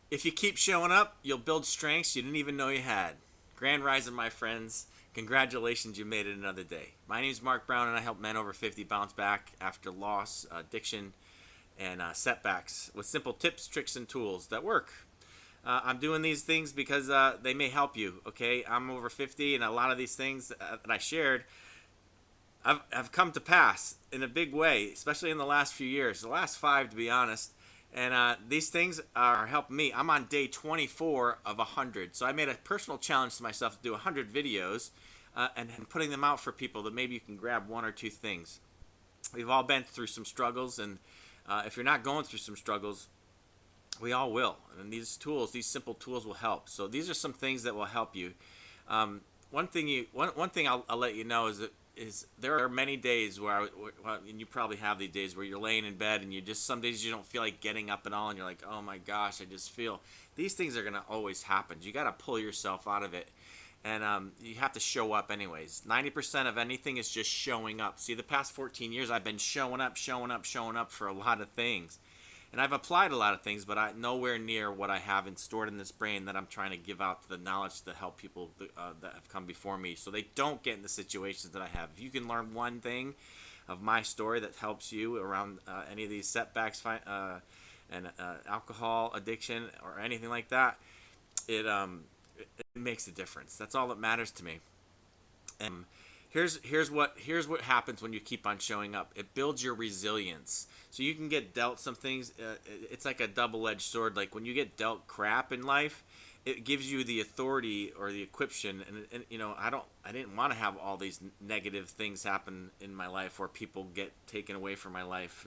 If you keep showing up, you'll build strengths you didn't even know you had. Grand Rising, my friends. Congratulations, you made it another day. My name is Mark Brown, and I help men over 50 bounce back after loss, addiction, and setbacks with simple tips, tricks, and tools that work. I'm doing these things because they may help you, okay? I'm over 50, and a lot of these things that I shared have come to pass in a big way, especially in the last few years, the last 5 to be honest. And these things are helping me. I'm on day 24 of 100. So I made a personal challenge to myself to do 100 videos and putting them out for people that maybe you can grab one or two things. We've all been through some struggles, and if you're not going through some struggles, we all will. And these tools, these simple tools will help. So these are some things that will help you. One thing I'll let you know is there are many days and you probably have these days where you're laying in bed and you just, some days you don't feel like getting up at all, and you're like, oh my gosh, I just feel. These things are going to always happen. You got to pull yourself out of it, and you have to show up anyways. 90% of anything is just showing up. See, the past 14 years I've been showing up for a lot of things, and I've applied a lot of things, but I nowhere near what I have stored in this brain that I'm trying to give out to the knowledge to help people that have come before me, so they don't get in the situations that I have. If you can learn one thing of my story that helps you around any of these setbacks and alcohol addiction or anything like that, it makes a difference. That's all that matters to me. And here's what happens when you keep on showing up. It builds your resilience. So you can get dealt some things. It's like a double-edged sword. Like when you get dealt crap in life, it gives you the authority or the equipping. And you know, I didn't want to have all these negative things happen in my life, where people get taken away from my life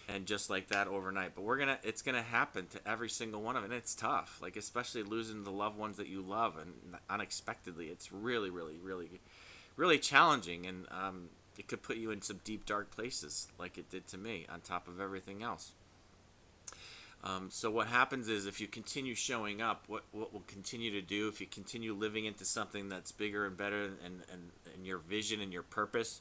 and just like that overnight. But it's gonna happen to every single one of it. And it's tough. Like especially losing the loved ones that you love and unexpectedly. It's really, really, really, really challenging, and it could put you in some deep dark places like it did to me, on top of everything else. So what happens is, if you continue showing up, what will continue to do, if you continue living into something that's bigger and better, and your vision and your purpose,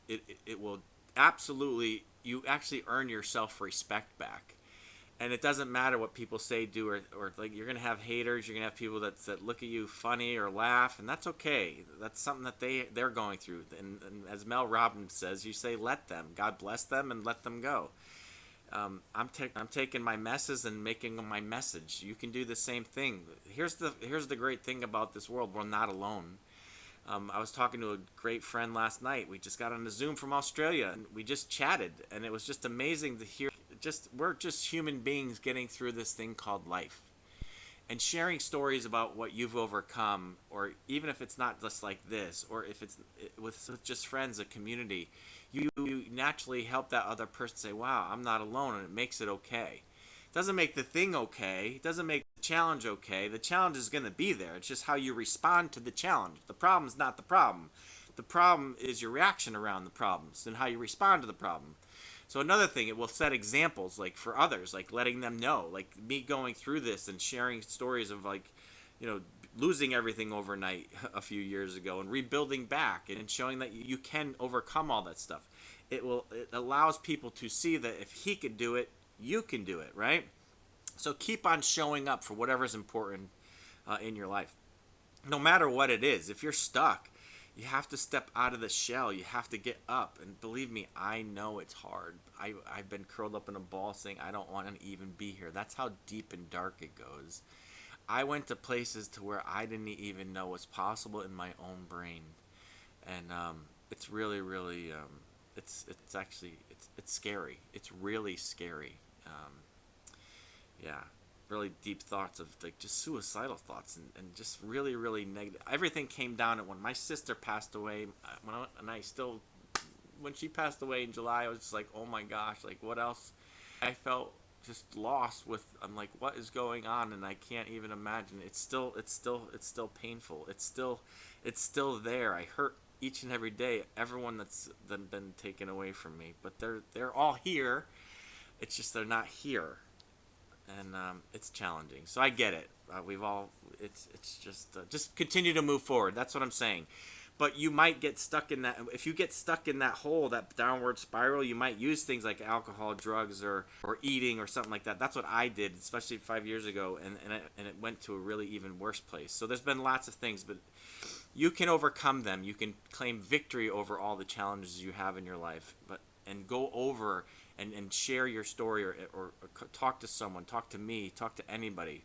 it will absolutely, you actually earn your self-respect back. And it doesn't matter what people say, do, or like, you're gonna have haters, you're gonna have people that look at you funny or laugh, and that's okay. That's something that they're going through. And as Mel Robbins says, you say, let them. God bless them and let them go. I'm taking my messes and making them my message. You can do the same thing. Here's the great thing about this world: we're not alone. I was talking to a great friend last night. We just got on a Zoom from Australia, and we just chatted, and it was just amazing to hear. We're just human beings getting through this thing called life, and sharing stories about what you've overcome, or even if it's not just like this, or if it's with just friends, a community, you naturally help that other person say, wow, I'm not alone, and it makes it okay. It doesn't make the thing okay. It doesn't make the challenge okay. The challenge is going to be there. It's just how you respond to the challenge. The problem is not the problem. The problem is your reaction around the problems and how you respond to the problem. So another thing, it will set examples, like for others, like letting them know, like me going through this and sharing stories of, like, you know, losing everything overnight a few years ago and rebuilding back, and showing that you can overcome all that stuff. It allows people to see that if he could do it, you can do it, right? So keep on showing up for whatever's important in your life, no matter what it is. If you're stuck, you have to step out of the shell. You have to get up. And believe me, I know it's hard. I've been curled up in a ball saying, I don't want to even be here. That's how deep and dark it goes. I went to places to where I didn't even know was possible in my own brain. And it's really, really, it's actually, it's scary. It's really scary. Yeah. Really deep thoughts of, like, just suicidal thoughts, and just really, really negative. Everything came down at when my sister passed away. When she passed away in July, I was just like, oh my gosh, like, what else? I felt just lost with, I'm like, what is going on? And I can't even imagine. It's still painful. It's still there. I hurt each and every day. Everyone that's been taken away from me, but they're all here. It's just they're not here. And it's challenging. So I get it. We've all. It's just continue to move forward. That's what I'm saying. But you might get stuck in that. If you get stuck in that hole, that downward spiral, you might use things like alcohol, drugs, or eating or something like that. That's what I did, especially 5 years ago, and it went to a really even worse place. So there's been lots of things, but you can overcome them. You can claim victory over all the challenges you have in your life, and go over and share your story, or talk to someone, talk to me, talk to anybody.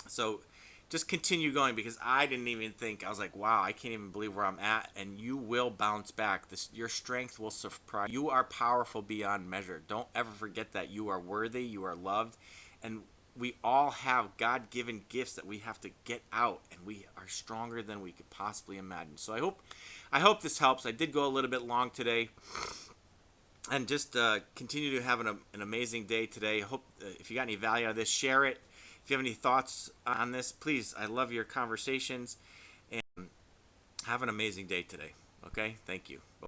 So just continue going, because I didn't even think, I was like, wow, I can't even believe where I'm at. And you will bounce back. Your strength will surprise you. Are powerful beyond measure. Don't ever forget that. You are worthy, you are loved, and we all have God-given gifts that we have to get out, and we are stronger than we could possibly imagine. So I hope this helps. I did go a little bit long today, and just continue to have an amazing day today. Hope if you got any value out of this, share it. If you have any thoughts on this, please, I love your conversations, and have an amazing day today. Okay? Thank you.